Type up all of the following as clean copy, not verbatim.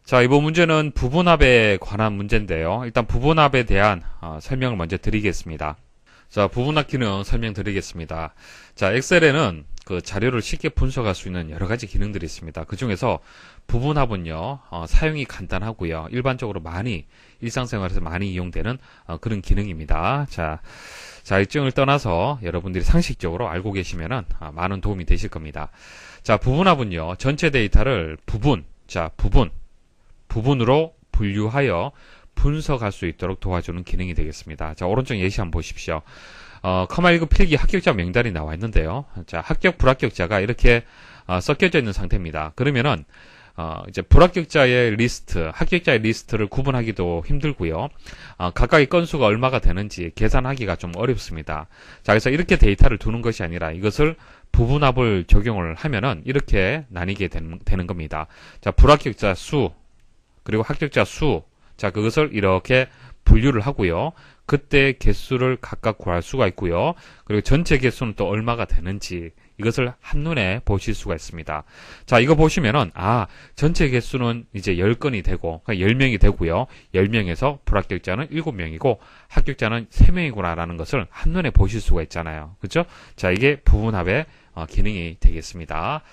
자, 이번 문제는 부분합에 관한 문제인데요. 일단 부분합에 대한 설명을 먼저 드리겠습니다. 자, 부분합 기능 설명드리겠습니다. 자, 엑셀에는 그 자료를 쉽게 분석할 수 있는 여러 가지 기능들이 있습니다. 그 중에서 부분합은요, 사용이 간단하고요. 일반적으로 많이, 일상생활에서 많이 이용되는 그런 기능입니다. 자, 일정을 떠나서 여러분들이 상식적으로 알고 계시면은 많은 도움이 되실 겁니다. 자, 부분합은요, 전체 데이터를 부분으로 분류하여 분석할 수 있도록 도와주는 기능이 되겠습니다. 자, 오른쪽 예시 한번 보십시오. 커마19 필기 합격자 명단이 나와 있는데요. 자, 합격, 불합격자가 이렇게 섞여져 있는 상태입니다. 그러면은 이제 불합격자의 리스트, 합격자의 리스트를 구분하기도 힘들고요. 각각의 건수가 얼마가 되는지 계산하기가 좀 어렵습니다. 자, 그래서 이렇게 데이터를 두는 것이 아니라 이것을 부분합을 적용을 하면은 이렇게 나뉘게 되는 겁니다. 자, 불합격자 수, 그리고 합격자 수, 자, 그것을 이렇게 분류를 하고요. 그때 개수를 각각 구할 수가 있고요. 그리고 전체 개수는 또 얼마가 되는지 이것을 한눈에 보실 수가 있습니다. 자, 이거 보시면은 전체 개수는 이제 10건이 되고 그러니까 10명이 되고요. 10명에서 불합격자는 7명이고 합격자는 3명이구나 라는 것을 한눈에 보실 수가 있잖아요. 그렇죠? 자, 이게 부분합의 기능이 되겠습니다.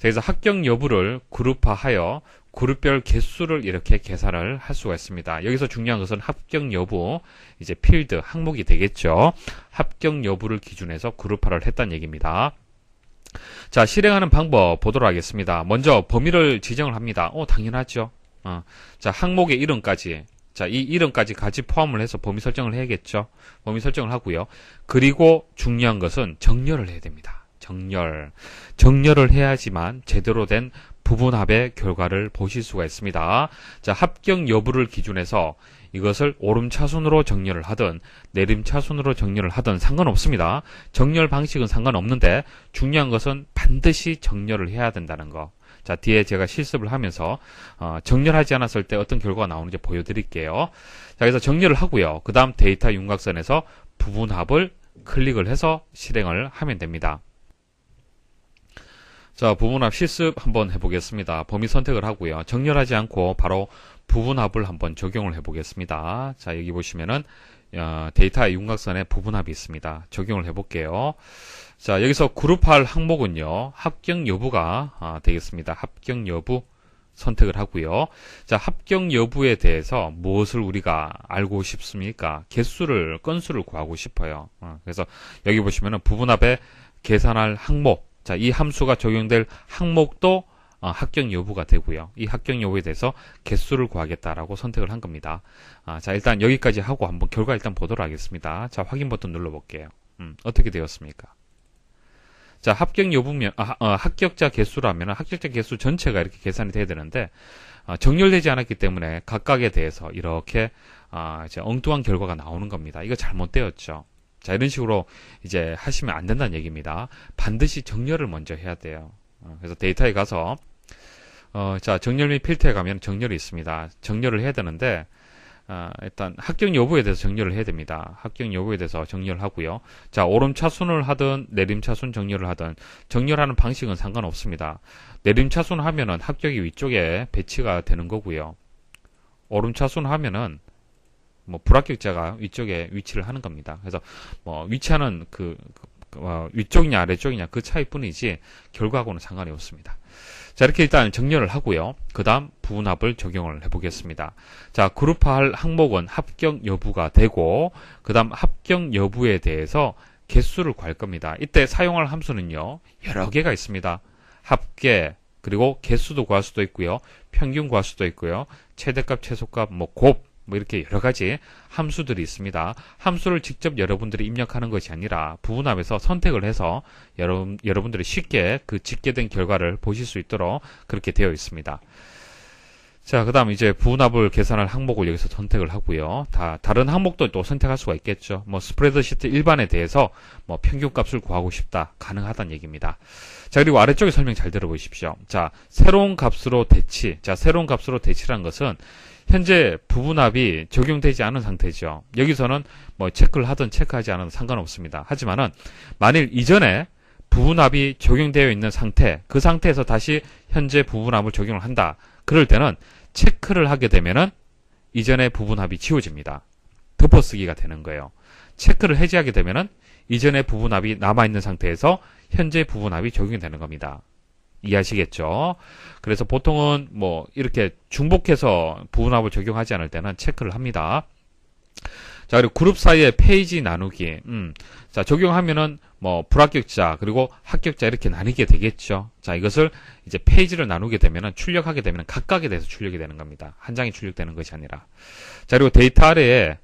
그래서 합격 여부를 그룹화하여 그룹별 개수를 이렇게 계산을 할 수가 있습니다. 여기서 중요한 것은 합격 여부, 이제 필드, 항목이 되겠죠. 합격 여부를 기준해서 그룹화를 했다는 얘기입니다. 자, 실행하는 방법 보도록 하겠습니다. 먼저 범위를 지정을 합니다. 당연하죠. 자, 항목의 이름까지. 자, 이 이름까지 같이 포함을 해서 범위 설정을 해야겠죠. 범위 설정을 하고요. 그리고 중요한 것은 정렬을 해야 됩니다. 정렬을 해야지만 제대로 된 부분합의 결과를 보실 수가 있습니다. 자, 합격 여부를 기준해서 이것을 오름차순으로 정렬을 하든 내림차순으로 정렬을 하든 상관없습니다. 정렬 방식은 상관없는데 중요한 것은 반드시 정렬을 해야 된다는 거. 자, 뒤에 제가 실습을 하면서 정렬하지 않았을 때 어떤 결과가 나오는지 보여드릴게요. 자, 그래서 정렬을 하고요. 그 다음 데이터 윤곽선에서 부분합을 클릭을 해서 실행을 하면 됩니다. 자, 부분합 실습 한번 해보겠습니다. 범위 선택을 하고요. 정렬하지 않고 바로 부분합을 한번 적용을 해보겠습니다. 자, 여기 보시면은 데이터 윤곽선에 부분합이 있습니다. 적용을 해볼게요. 자, 여기서 그룹할 항목은요. 합격 여부가 되겠습니다. 합격 여부 선택을 하고요. 자, 합격 여부에 대해서 무엇을 우리가 알고 싶습니까? 건수를 구하고 싶어요. 그래서 여기 보시면은 부분합에 계산할 항목, 자, 이 함수가 적용될 항목도 합격 여부가 되고요. 이 합격 여부에 대해서 개수를 구하겠다라고 선택을 한 겁니다. 자, 일단 여기까지 하고 한번 결과 일단 보도록 하겠습니다. 자, 확인 버튼 눌러볼게요. 어떻게 되었습니까? 자, 합격 여부면, 합격자 개수라면 합격자 개수 전체가 이렇게 계산이 돼야 되는데, 정렬되지 않았기 때문에 각각에 대해서 이렇게, 이제 엉뚱한 결과가 나오는 겁니다. 이거 잘못되었죠. 자, 이런 식으로 이제 하시면 안 된다는 얘기입니다. 반드시 정렬을 먼저 해야 돼요. 그래서 데이터에 가서, 자, 정렬 및 필터에 가면 정렬이 있습니다. 정렬을 해야 되는데, 일단 합격 여부에 대해서 정렬을 해야 됩니다. 합격 여부에 대해서 정렬을 하고요. 자, 오름차순을 하든 내림차순 정렬을 하든 정렬하는 방식은 상관없습니다. 내림차순 하면은 합격이 위쪽에 배치가 되는 거고요. 오름차순 하면은 불합격자가 위쪽에 위치를 하는 겁니다. 그래서 위치하는 위쪽이냐 아래쪽이냐 그 차이뿐이지 결과하고는 상관이 없습니다. 자, 이렇게 일단 정렬을 하고요. 그 다음 부분합을 적용을 해보겠습니다. 자, 그룹화할 항목은 합격 여부가 되고 그 다음 합격 여부에 대해서 개수를 구할 겁니다. 이때 사용할 함수는요. 여러 개가 있습니다. 합계, 그리고 개수도 구할 수도 있고요. 평균 구할 수도 있고요. 최대값, 최소값, 곱, 이렇게 여러 가지 함수들이 있습니다. 함수를 직접 여러분들이 입력하는 것이 아니라 부분합에서 선택을 해서 여러분들이 쉽게 그 집계된 결과를 보실 수 있도록 그렇게 되어 있습니다. 자, 그 다음 이제 부분합을 계산할 항목을 여기서 선택을 하고요. 다른 항목도 또 선택할 수가 있겠죠. 스프레드시트 일반에 대해서 평균값을 구하고 싶다. 가능하다는 얘기입니다. 자, 그리고 아래쪽에 설명 잘 들어보십시오. 자, 새로운 값으로 대치. 자, 새로운 값으로 대치라는 것은 현재 부분합이 적용되지 않은 상태죠. 여기서는 체크를 하든 체크하지 않아도 상관없습니다. 하지만은 만일 이전에 부분합이 적용되어 있는 상태, 그 상태에서 다시 현재 부분합을 적용을 한다. 그럴 때는 체크를 하게 되면은 이전의 부분합이 지워집니다. 덮어쓰기가 되는 거예요. 체크를 해제하게 되면은 이전의 부분합이 남아있는 상태에서 현재 부분합이 적용이 되는 겁니다. 이해하시겠죠? 그래서 보통은 뭐 이렇게 중복해서 부분합을 적용하지 않을 때는 체크를 합니다. 자, 그리고 그룹 사이의 페이지 나누기. 자, 적용하면은 뭐 불합격자 그리고 합격자 이렇게 나뉘게 되겠죠. 자, 이것을 이제 페이지를 나누게 되면은 출력하게 되면은 각각에 대해서 출력이 되는 겁니다. 한 장이 출력되는 것이 아니라. 자, 그리고 데이터 아래에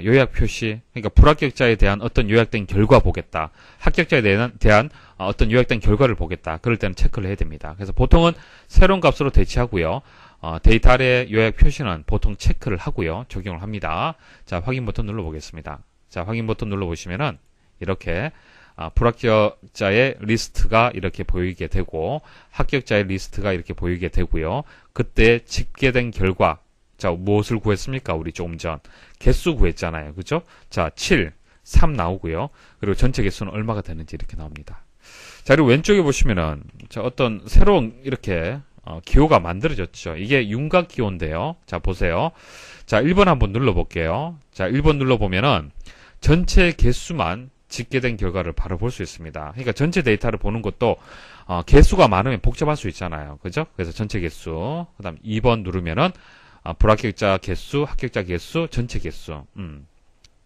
요약 표시, 그러니까 불합격자에 대한 어떤 요약된 결과 보겠다. 합격자에 대한 어떤 요약된 결과를 보겠다. 그럴 때는 체크를 해야 됩니다. 그래서 보통은 새로운 값으로 대체하고요. 데이터 아래 요약 표시는 보통 체크를 하고요. 적용을 합니다. 자, 확인 버튼 눌러보겠습니다. 자, 확인 버튼 눌러보시면은 이렇게 불합격자의 리스트가 이렇게 보이게 되고 합격자의 리스트가 이렇게 보이게 되고요. 그때 집계된 결과, 자, 무엇을 구했습니까? 우리 조금 전 개수 구했잖아요. 그죠? 자, 7, 3 나오고요. 그리고 전체 개수는 얼마가 되는지 이렇게 나옵니다. 자, 그리고 왼쪽에 보시면은 자, 어떤 새로운 이렇게 기호가 만들어졌죠. 이게 윤곽 기호인데요. 자, 보세요. 자, 1번 한번 눌러볼게요. 자, 1번 눌러보면은 전체 개수만 집계된 결과를 바로 볼 수 있습니다. 그러니까 전체 데이터를 보는 것도 개수가 많으면 복잡할 수 있잖아요. 그죠? 그래서 전체 개수. 그 다음 2번 누르면은 불합격자 개수, 합격자 개수, 전체 개수.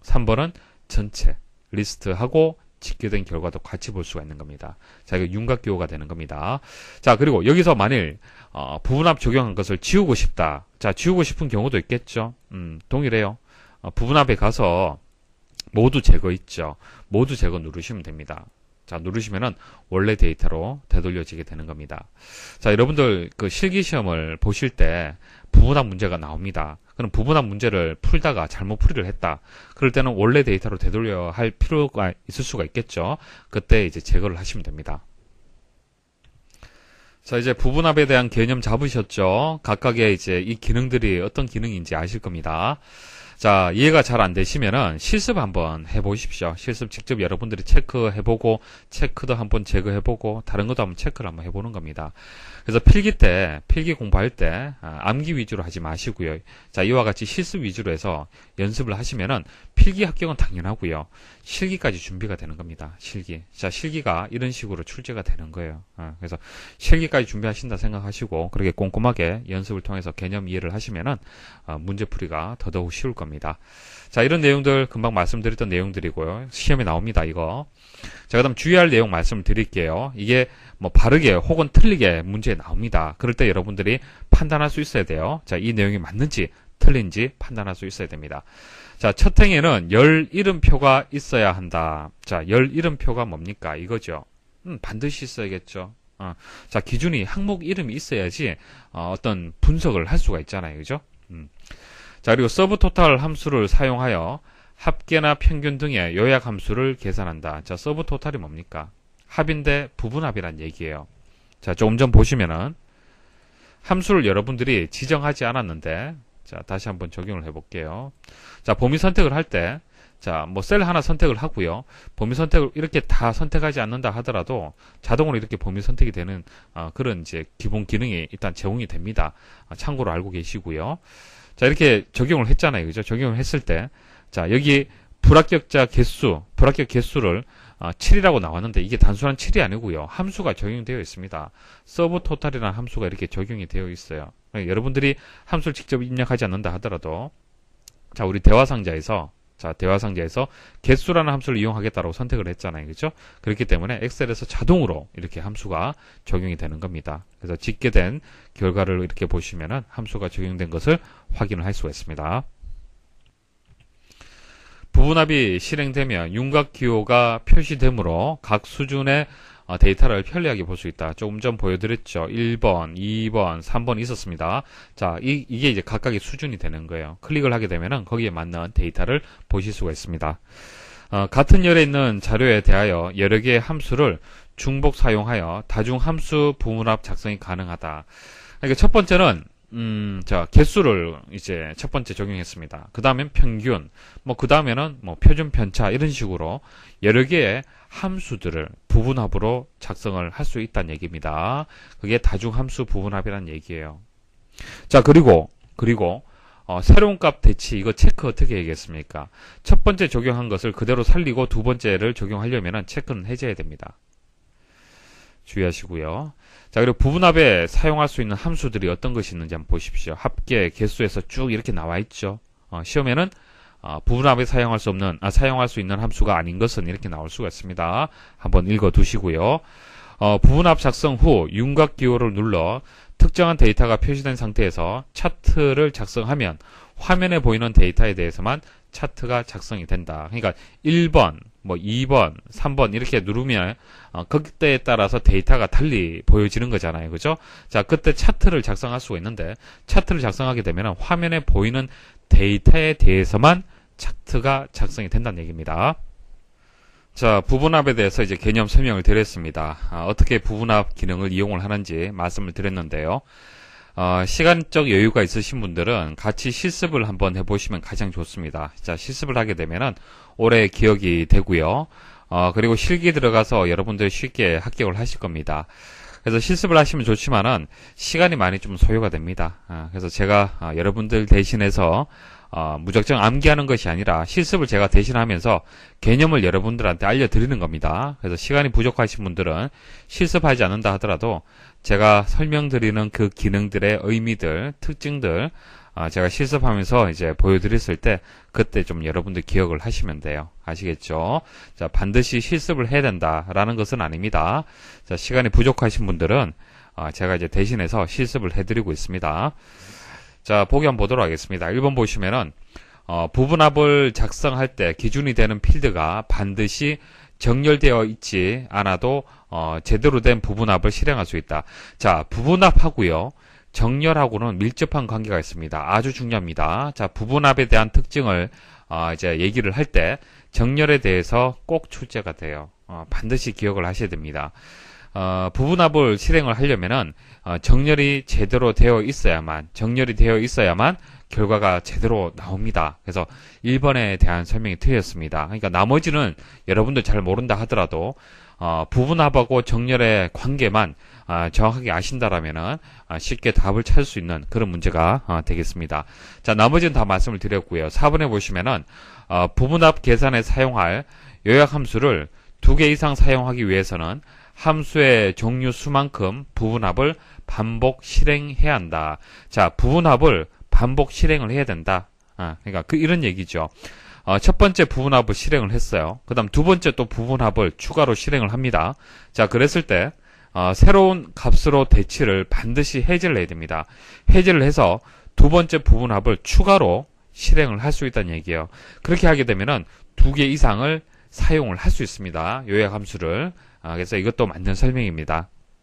3번은 전체 리스트하고 집계된 결과도 같이 볼 수가 있는 겁니다. 자, 이거 윤곽기호가 되는 겁니다. 자, 그리고 여기서 만일 부분합 적용한 것을 지우고 싶다. 자, 지우고 싶은 경우도 있겠죠. 동일해요. 부분합에 가서 모두 제거 있죠. 모두 제거 누르시면 됩니다. 자, 누르시면은 원래 데이터로 되돌려지게 되는 겁니다. 자, 여러분들 그 실기시험을 보실 때 부분합 문제가 나옵니다. 그럼 부분합 문제를 풀다가 잘못 풀이를 했다. 그럴 때는 원래 데이터로 되돌려야 할 필요가 있을 수가 있겠죠. 그때 이제 제거를 하시면 됩니다. 자, 이제 부분합에 대한 개념 잡으셨죠? 각각의 이제 이 기능들이 어떤 기능인지 아실 겁니다. 자, 이해가 잘 안 되시면은 실습 한번 해보십시오. 실습 직접 여러분들이 체크해보고 체크도 한번 제거해보고 다른 것도 한번 체크를 한번 해보는 겁니다. 그래서 필기 공부할 때 암기 위주로 하지 마시고요. 자, 이와 같이 실습 위주로 해서 연습을 하시면은 필기 합격은 당연하고요. 실기까지 준비가 되는 겁니다. 실기. 자, 실기가 이런 식으로 출제가 되는 거예요. 그래서 실기까지 준비하신다 생각하시고 그렇게 꼼꼼하게 연습을 통해서 개념 이해를 하시면은 문제풀이가 더더욱 쉬울 겁니다. 자, 이런 내용들 금방 말씀드렸던 내용들이고요. 시험에 나옵니다, 이거. 자, 그 다음 주의할 내용 말씀을 드릴게요. 이게 뭐 바르게 혹은 틀리게 문제에 나옵니다. 그럴 때 여러분들이 판단할 수 있어야 돼요. 자, 이 내용이 맞는지 틀린지 판단할 수 있어야 됩니다. 자, 첫 행에는 열 이름표가 있어야 한다. 자, 열 이름표가 뭡니까? 이거죠. 반드시 있어야겠죠. 자, 기준이 항목 이름이 있어야지 어떤 분석을 할 수가 있잖아요. 그죠? 자, 그리고 서브 토탈 함수를 사용하여 합계나 평균 등의 요약 함수를 계산한다. 자, 서브 토탈이 뭡니까? 합인데 부분합이란 얘기예요. 자, 조금 전 보시면은 함수를 여러분들이 지정하지 않았는데, 자, 다시 한번 적용을 해볼게요. 자, 범위 선택을 할 때, 자, 뭐 셀 하나 선택을 하고요. 범위 선택을 이렇게 다 선택하지 않는다 하더라도 자동으로 이렇게 범위 선택이 되는 그런 이제 기본 기능이 일단 제공이 됩니다. 참고로 알고 계시고요. 자, 이렇게 적용을 했잖아요. 그죠? 적용을 했을 때, 자, 여기 불합격 개수를 7이라고 나왔는데 이게 단순한 7이 아니고요. 함수가 적용되어 있습니다. 서브 토탈이라는 함수가 이렇게 적용이 되어 있어요. 그러니까 여러분들이 함수를 직접 입력하지 않는다 하더라도 자, 우리 대화상자에서 개수라는 함수를 이용하겠다라고 선택을 했잖아요. 그죠? 그렇기 때문에 엑셀에서 자동으로 이렇게 함수가 적용이 되는 겁니다. 그래서 집계된 결과를 이렇게 보시면은 함수가 적용된 것을 확인을 할 수가 있습니다. 부분합이 실행되면 윤곽기호가 표시되므로 각 수준의 데이터를 편리하게 볼 수 있다. 조금 전 보여드렸죠. 1번, 2번, 3번 있었습니다. 자, 이게 이제 각각의 수준이 되는 거예요. 클릭을 하게 되면은 거기에 맞는 데이터를 보실 수가 있습니다. 같은 열에 있는 자료에 대하여 여러 개의 함수를 중복 사용하여 다중함수 부분합 작성이 가능하다. 그러니까 첫 번째는 자, 개수를 이제 첫 번째 적용했습니다. 그 다음엔 평균, 그 다음에는 표준 편차 이런 식으로 여러 개의 함수들을 부분합으로 작성을 할 수 있다는 얘기입니다. 그게 다중함수 부분합이라는 얘기예요. 자, 그리고 새로운 값 대치 이거 체크 어떻게 해야겠습니까? 첫 번째 적용한 것을 그대로 살리고 두 번째를 적용하려면 체크는 해줘야 됩니다. 주의하시고요. 자, 그리고 부분합에 사용할 수 있는 함수들이 어떤 것이 있는지 한번 보십시오. 합계, 개수에서 쭉 이렇게 나와 있죠. 시험에는 부분합에 사용할 수 있는 함수가 아닌 것은 이렇게 나올 수가 있습니다. 한번 읽어 두시고요. 부분합 작성 후 윤곽 기호를 눌러 특정한 데이터가 표시된 상태에서 차트를 작성하면 화면에 보이는 데이터에 대해서만 차트가 작성이 된다. 그러니까 1번, 2번, 3번 이렇게 누르면 그때에 따라서 데이터가 달리 보여지는 거잖아요. 그죠? 자, 그때 차트를 작성할 수가 있는데 차트를 작성하게 되면 화면에 보이는 데이터에 대해서만 차트가 작성이 된다는 얘기입니다. 자, 부분합에 대해서 이제 개념 설명을 드렸습니다. 어떻게 부분합 기능을 이용을 하는지 말씀을 드렸는데요. 시간적 여유가 있으신 분들은 같이 실습을 한번 해보시면 가장 좋습니다. 자, 실습을 하게 되면은 오래 기억이 되고요. 그리고 실기 들어가서 여러분들이 쉽게 합격을 하실 겁니다. 그래서 실습을 하시면 좋지만은 시간이 많이 좀 소요가 됩니다. 그래서 제가 여러분들 대신해서 무작정 암기하는 것이 아니라 실습을 제가 대신하면서 개념을 여러분들한테 알려드리는 겁니다. 그래서 시간이 부족하신 분들은 실습하지 않는다 하더라도 제가 설명드리는 그 기능들의 의미들, 특징들 제가 실습하면서 이제 보여드렸을 때 그때 좀 여러분들 기억을 하시면 돼요. 아시겠죠? 자, 반드시 실습을 해야 된다라는 것은 아닙니다. 자, 시간이 부족하신 분들은 제가 이제 대신해서 실습을 해드리고 있습니다. 자, 보기 한번 보도록 하겠습니다. 1번 보시면은 부분합을 작성할 때 기준이 되는 필드가 반드시 정렬되어 있지 않아도 제대로 된 부분합을 실행할 수 있다. 자, 부분합하고요. 정렬하고는 밀접한 관계가 있습니다. 아주 중요합니다. 자, 부분합에 대한 특징을 이제 얘기를 할 때 정렬에 대해서 꼭 출제가 돼요. 반드시 기억을 하셔야 됩니다. 부분합을 실행을 하려면은 정렬이 되어 있어야만 결과가 제대로 나옵니다. 그래서 1번에 대한 설명이 틀렸습니다. 그러니까 나머지는 여러분들 잘 모른다 하더라도 부분합하고 정렬의 관계만 정확하게 아신다라면은 쉽게 답을 찾을 수 있는 그런 문제가 되겠습니다. 자, 나머지는 다 말씀을 드렸고요. 4번에 보시면은 부분합 계산에 사용할 요약 함수를 2개 이상 사용하기 위해서는 함수의 종류 수만큼 부분합을 반복 실행해야 한다. 자, 부분합을 반복 실행을 해야 된다. 그러니까 이런 얘기죠. 첫 번째 부분합을 실행을 했어요. 그 다음 두 번째 또 부분합을 추가로 실행을 합니다. 자, 그랬을 때 새로운 값으로 대치를 반드시 해제를 해야 됩니다. 해제를 해서 두 번째 부분합을 추가로 실행을 할 수 있다는 얘기예요. 그렇게 하게 되면은 2개 이상을 사용을 할 수 있습니다. 요약 함수를. 그래서 이것도 맞는 설명입니다.